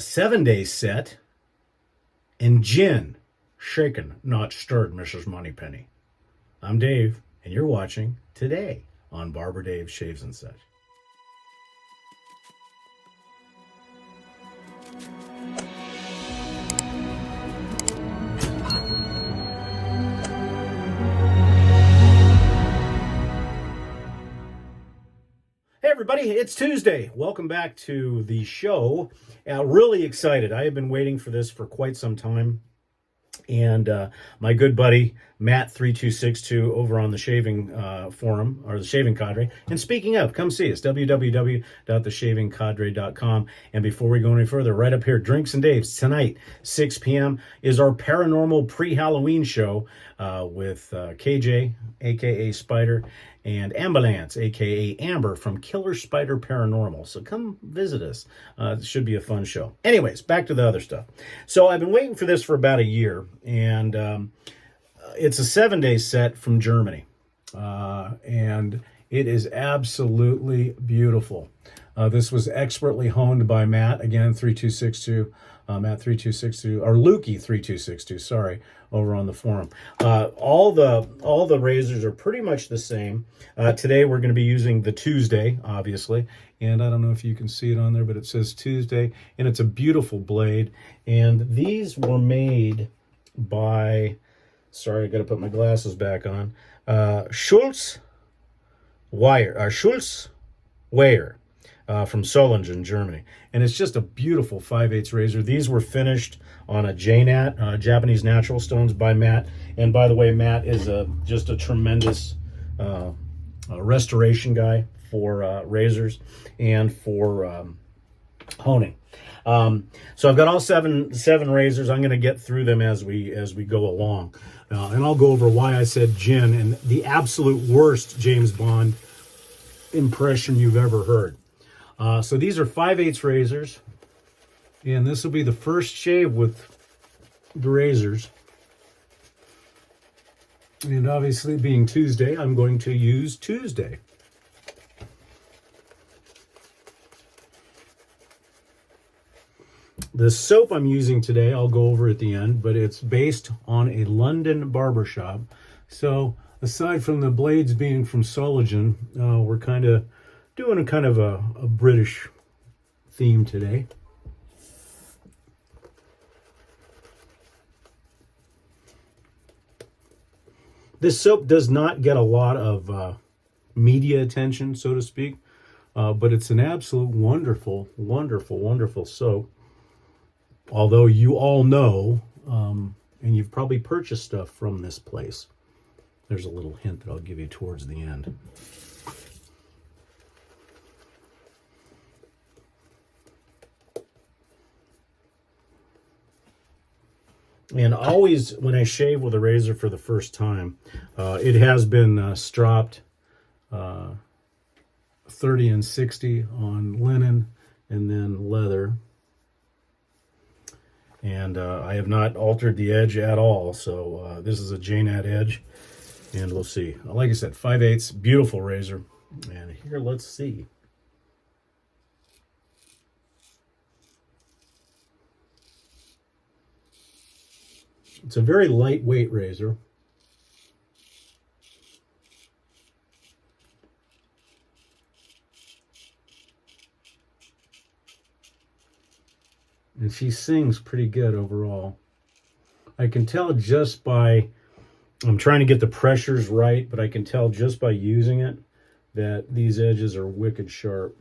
a 7-day set, and gin, shaken, not stirred, Mrs. Moneypenny. I'm Dave, and you're watching Today on Barber Dave Shaves and Such. Hey everybody, it's Tuesday. Welcome back to the show. Really excited. I have been waiting for this for quite some time. And my good buddy Matt3262 over on the shaving forum, or the Shaving Cadre. And speaking of, come see us, www.theshavingcadre.com. And before we go any further, right up here, Drinks and Daves, tonight, 6 p.m., is our paranormal pre-Halloween show with KJ, a.k.a. Spider, and Ambulance, a.k.a. Amber, from Killer Spider Paranormal. So come visit us. It should be a fun show. Anyways, back to the other stuff. So I've been waiting for this for about a year, and it's a 7-day set from Germany. And it is absolutely beautiful. This was expertly honed by Matt, again, 3262. Matt 3262, or Lukey 3262, sorry, over on the forum. All the razors are pretty much the same. Today we're going to be using the Tuesday, obviously, and I don't know if you can see it on there, but it says Tuesday, and it's a beautiful blade. And these were made by, sorry, I got to put my glasses back on. Schulz Wire. From Solingen, Germany. And it's just a beautiful 5/8 razor. These were finished on a JNat, Japanese Natural Stones, by Matt. And by the way, Matt is just a tremendous restoration guy for razors and for honing. So I've got all seven razors. I'm going to get through them as we go along. And I'll go over why I said gin and the absolute worst James Bond impression you've ever heard. So these are 5/8 razors, and this will be the first shave with the razors. And obviously, being Tuesday, I'm going to use Tuesday. The soap I'm using today, I'll go over at the end, but it's based on a London barbershop. So aside from the blades being from Solingen, we're kind of doing a British theme today. This soap does not get a lot of media attention, so to speak, but it's an absolute wonderful, wonderful, wonderful soap. Although you all know, and you've probably purchased stuff from this place. There's a little hint that I'll give you towards the end. And always, when I shave with a razor for the first time, it has been stropped 30 and 60 on linen and then leather. And I have not altered the edge at all. So this is a JNat edge. And we'll see. Like I said, 5/8, beautiful razor. And here, let's see. It's a very lightweight razor. And she sings pretty good overall. I can tell just by, I'm trying to get the pressures right, but I can tell just by using it that these edges are wicked sharp.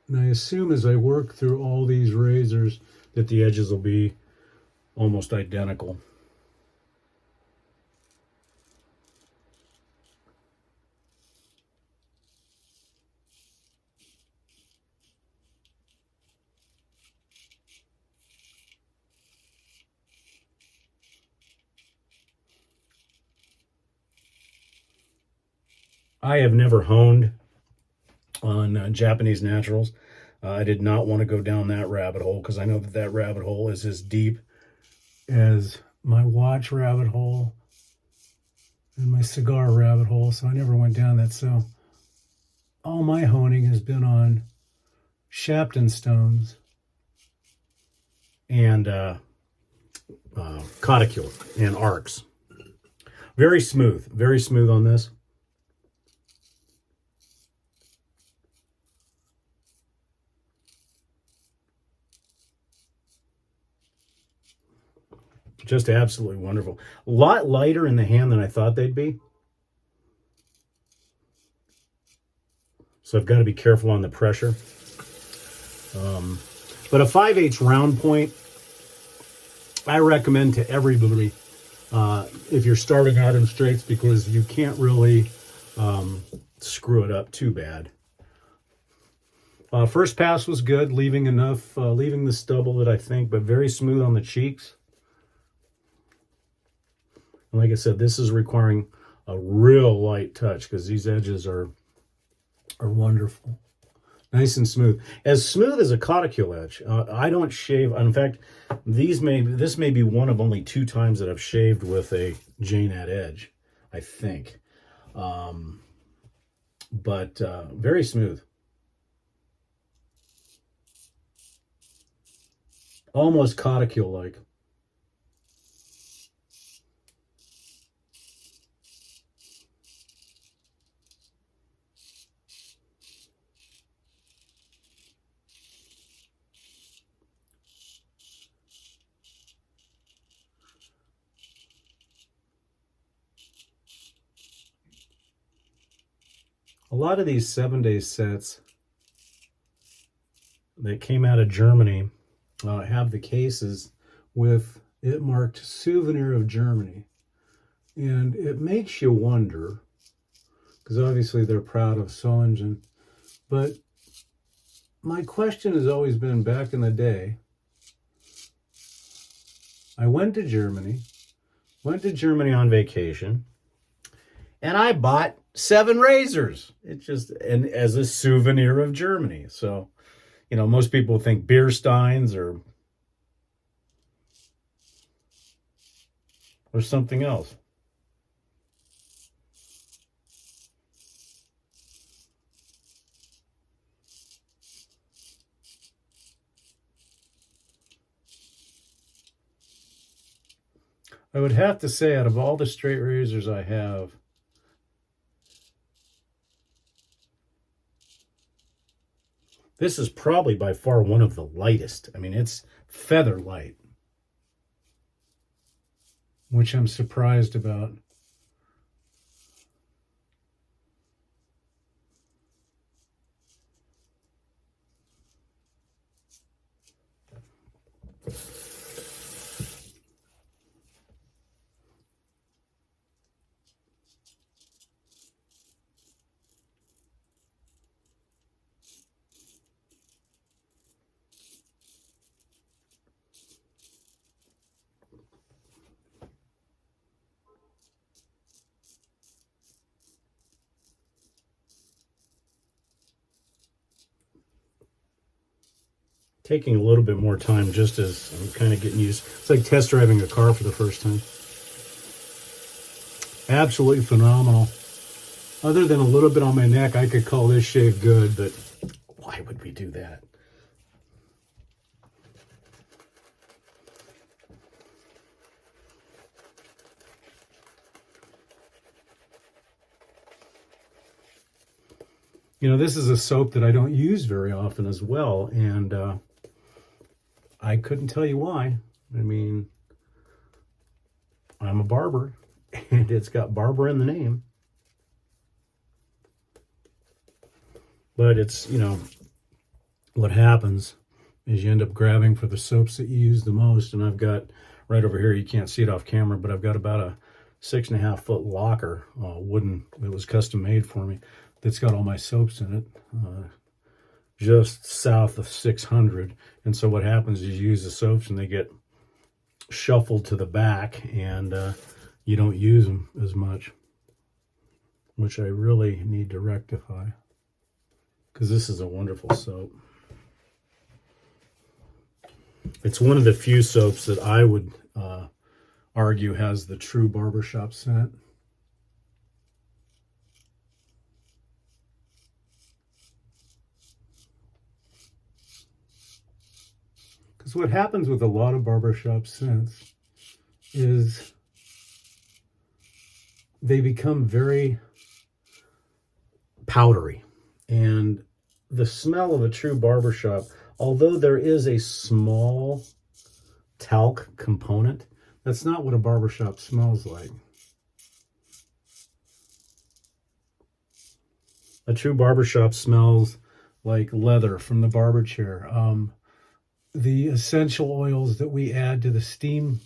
And I assume as I work through all these razors that the edges will be almost identical. I have never honed on Japanese Naturals. I did not want to go down that rabbit hole because I know that that rabbit hole is as deep as my watch rabbit hole in my cigar rabbit hole, so I never went down that. So all my honing has been on Shapton stones and Cotticule and arcs. Very smooth on this. Just absolutely wonderful. A lot lighter in the hand than I thought they'd be. So I've got to be careful on the pressure. But a 5/8 round point, I recommend to everybody if you're starting out in straights, because you can't really screw it up too bad. First pass was good, leaving the stubble that I think, but very smooth on the cheeks. And like I said, this is requiring a real light touch because these edges are wonderful. Nice and smooth. As smooth as a Cotticule edge. I don't shave. In fact, this may be one of only 2 times that I've shaved with a J-Nat edge, I think. But very smooth. Almost Cotticule-like. A lot of these 7-day sets that came out of Germany have the cases with it marked "Souvenir of Germany." And it makes you wonder, because obviously they're proud of Solingen, but my question has always been, back in the day, I went to Germany on vacation, and I bought 7 razors. And as a souvenir of Germany. So, most people think beer steins or something else. I would have to say, out of all the straight razors I have, this is probably by far one of the lightest. I mean, it's feather light, which I'm surprised about. Taking a little bit more time just as I'm kind of getting used. It's like test driving a car for the first time. Absolutely phenomenal. Other than a little bit on my neck, I could call this shave good, but why would we do that? This is a soap that I don't use very often as well, and I couldn't tell you why. I mean, I'm a barber, and it's got barber in the name. But it's, what happens is you end up grabbing for the soaps that you use the most. And I've got right over here, you can't see it off camera, but I've got about a 6.5-foot locker, wooden, that was custom made for me, that's got all my soaps in it, just south of 600. And so what happens is you use the soaps and they get shuffled to the back, and you don't use them as much, which I really need to rectify, because this is a wonderful soap. It's one of the few soaps that I would argue has the true barbershop scent. So what happens with a lot of barbershop scents is they become very powdery. And the smell of a true barbershop, although there is a small talc component, that's not what a barbershop smells like. A true barbershop smells like leather from the barber chair. The essential oils that we add to the steam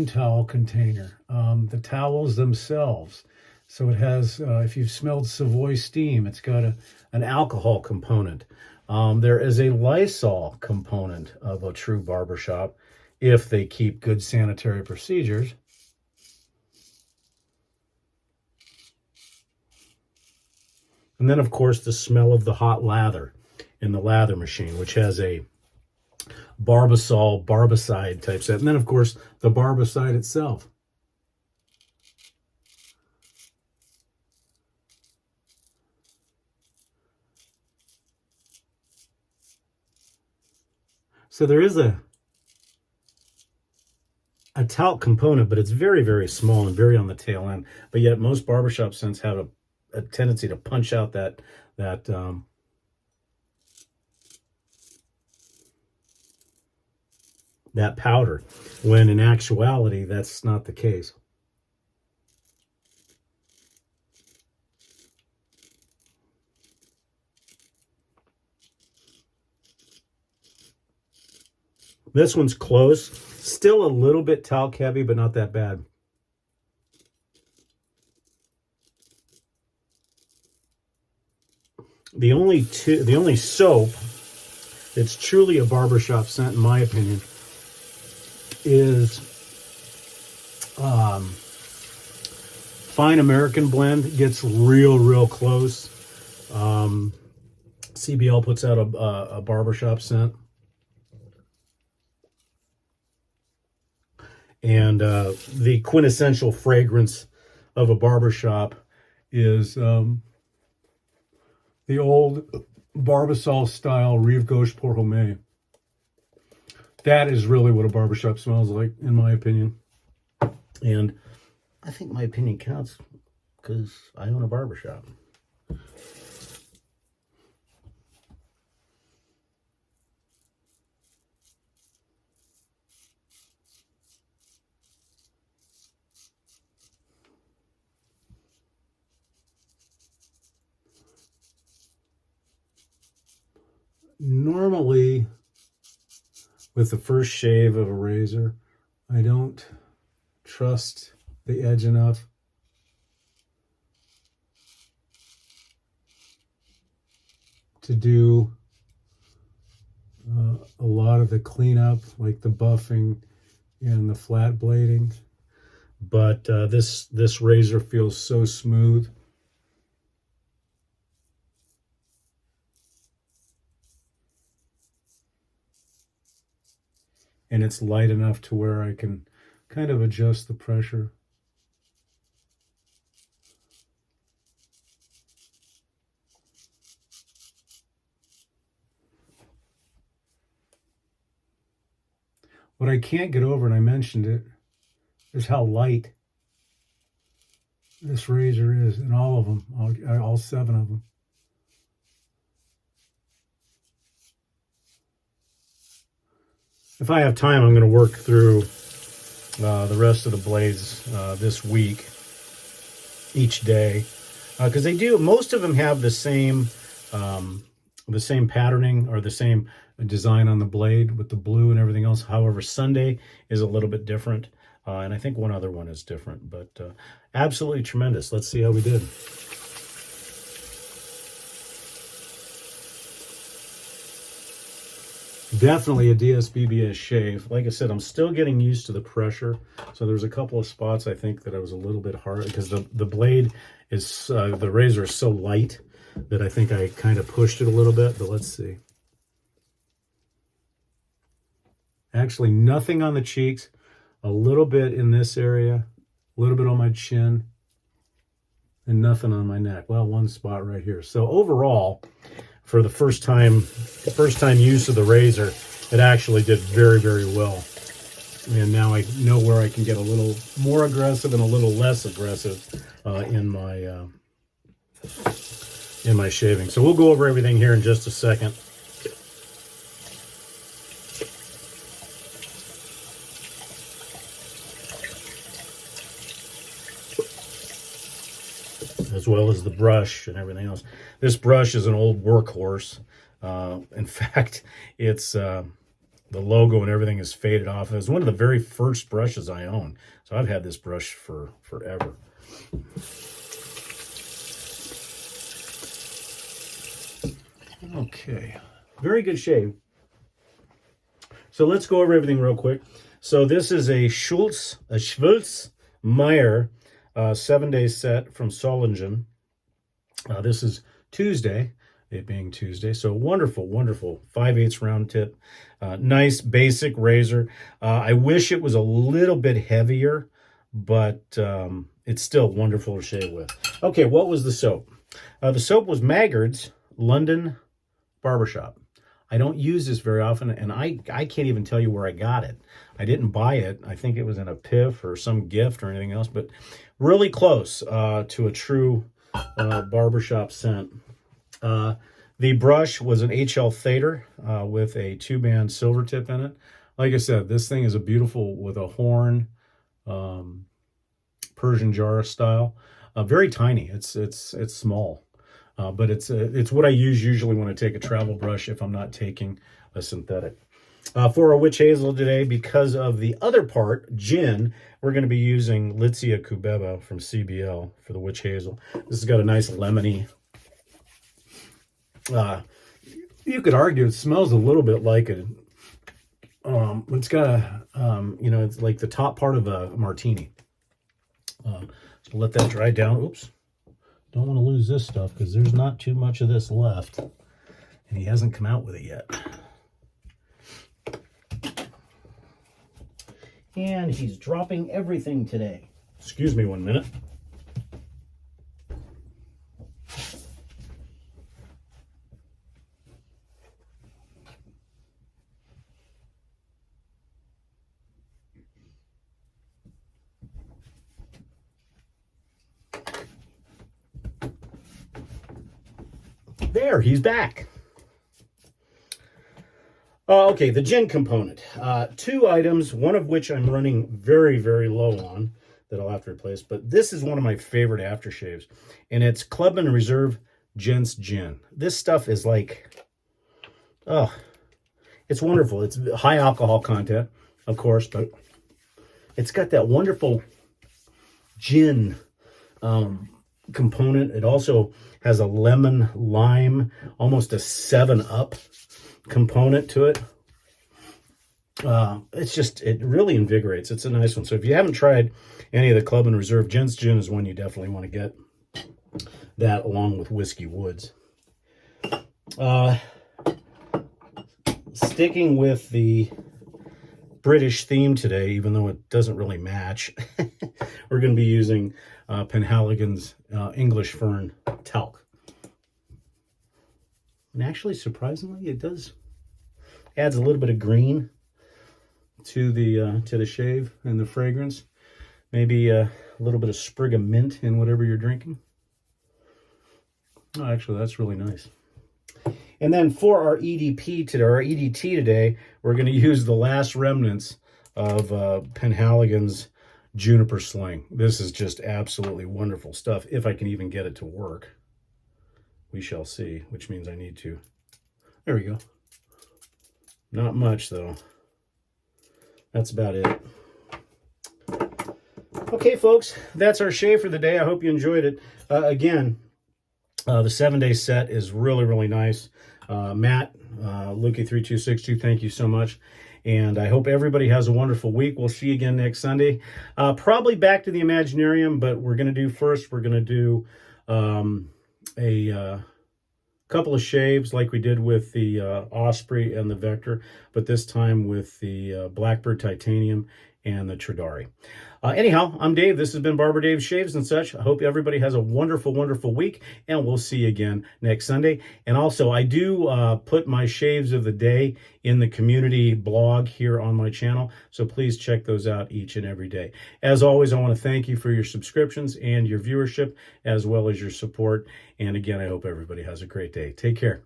towel container, the towels themselves. So it has, if you've smelled Savoy Steam, it's got an alcohol component. There is a Lysol component of a true barbershop if they keep good sanitary procedures. And then, of course, the smell of the hot lather in the lather machine, which has a Barbasol, Barbicide type set. And then, of course, the Barbicide itself. So there is a talc component, but it's very, very small and very on the tail end. But yet most barbershop scents have a tendency to punch out that powder, when in actuality that's not the case. This one's close. Still a little bit talc heavy, but not that bad. The only soap that's truly a barbershop scent, in my opinion, is Fine American Blend. Gets real close. CBL puts out a barbershop scent. And the quintessential fragrance of a barbershop is the old Barbasol style Rive Gauche Pour Homme. That is really what a barbershop smells like, in my opinion. And I think my opinion counts because I own a barbershop. Normally, with the first shave of a razor, I don't trust the edge enough. To do a lot of the cleanup, like the buffing and the flat blading. But this razor feels so smooth. And it's light enough to where I can kind of adjust the pressure. What I can't get over, and I mentioned it, is how light this razor is, and all of them, all 7 of them. If I have time, I'm going to work through the rest of the blades this week, each day, because they do. Most of them have the same patterning or the same design on the blade with the blue and everything else. However, Sunday is a little bit different, and I think one other one is different. But absolutely tremendous. Let's see how we did. Definitely a DSBBS shave. Like I said, I'm still getting used to the pressure. So there's a couple of spots I think that I was a little bit hard because the blade is, the razor is so light that I think I kind of pushed it a little bit, but let's see. Actually, nothing on the cheeks, a little bit in this area, a little bit on my chin, and nothing on my neck. Well, one spot right here. So overall, for the first time use of the razor, it actually did very, very well. And now I know where I can get a little more aggressive and a little less aggressive in my shaving. So we'll go over everything here in just a second. As well as the brush and everything else. This brush is an old workhorse. In fact, it's the logo and everything is faded off. It was one of the very first brushes I owned. So I've had this brush for forever. Okay, very good shave. So let's go over everything real quick. So this is a Schultz Meyer 7-day set from Solingen. This is Tuesday, it being Tuesday. So wonderful, wonderful 5/8 round tip. Nice basic razor. I wish it was a little bit heavier, but it's still wonderful to shave with. Okay, what was the soap? The soap was Maggard's London Barbershop. I don't use this very often, and I can't even tell you where I got it. I didn't buy it. I think it was in a piff or some gift or anything else, but really close to a true barbershop scent. The brush was an HL Thader with a 2-band silver tip in it. Like I said, this thing is a beautiful with a horn, Persian jar style. Very tiny. It's small. But it's what I use usually when I take a travel brush if I'm not taking a synthetic. For our witch hazel today, because of the other part, gin, we're going to be using Litsea Cubeba from CBL for the witch hazel. This has got a nice lemony. You could argue it smells a little bit like a. It's got a, it's like the top part of a martini. So let that dry down. Oops. Don't want to lose this stuff because there's not too much of this left. And he hasn't come out with it yet. And he's dropping everything today. Excuse me 1 minute. There, he's back. Okay, the gin component. 2 items, one of which I'm running very, very low on that I'll have to replace. But this is one of my favorite aftershaves. And it's Clubman Reserve Gents Gin. This stuff is like, oh, it's wonderful. It's high alcohol content, of course, but it's got that wonderful gin component. It also has a lemon lime, almost a 7-Up component to it. It really invigorates. It's a nice one. So if you haven't tried any of the Club and Reserve, Gents Gin is one you definitely want to get. That along with Whiskey Woods. Sticking with the British theme today, even though it doesn't really match, we're going to be using Penhaligon's English Fern Talc. And actually, surprisingly, it adds a little bit of green to the shave and the fragrance. Maybe a little bit of sprig of mint in whatever you're drinking. Oh, actually, that's really nice. And then for our EDT today, we're going to use the last remnants of Penhaligon's Juniper Sling. This is just absolutely wonderful stuff, if I can even get it to work. We shall see, which means I need to. There we go. Not much, though. That's about it. Okay, folks, that's our shave for the day. I hope you enjoyed it. Again, the 7-day set is really, really nice. Matt, Lukey3262, thank you so much. And I hope everybody has a wonderful week. We'll see you again next Sunday. Probably back to the Imaginarium, but we're going to do a couple of shaves like we did with the Osprey and the Vector, but this time with the Blackbird Titanium and the Tridari. Anyhow, I'm Dave. This has been Barber Dave Shaves and such. I hope everybody has a wonderful, wonderful week, and we'll see you again next Sunday. And also, I do put my shaves of the day in the community blog here on my channel, so please check those out each and every day. As always, I want to thank you for your subscriptions and your viewership, as well as your support. And again, I hope everybody has a great day. Take care.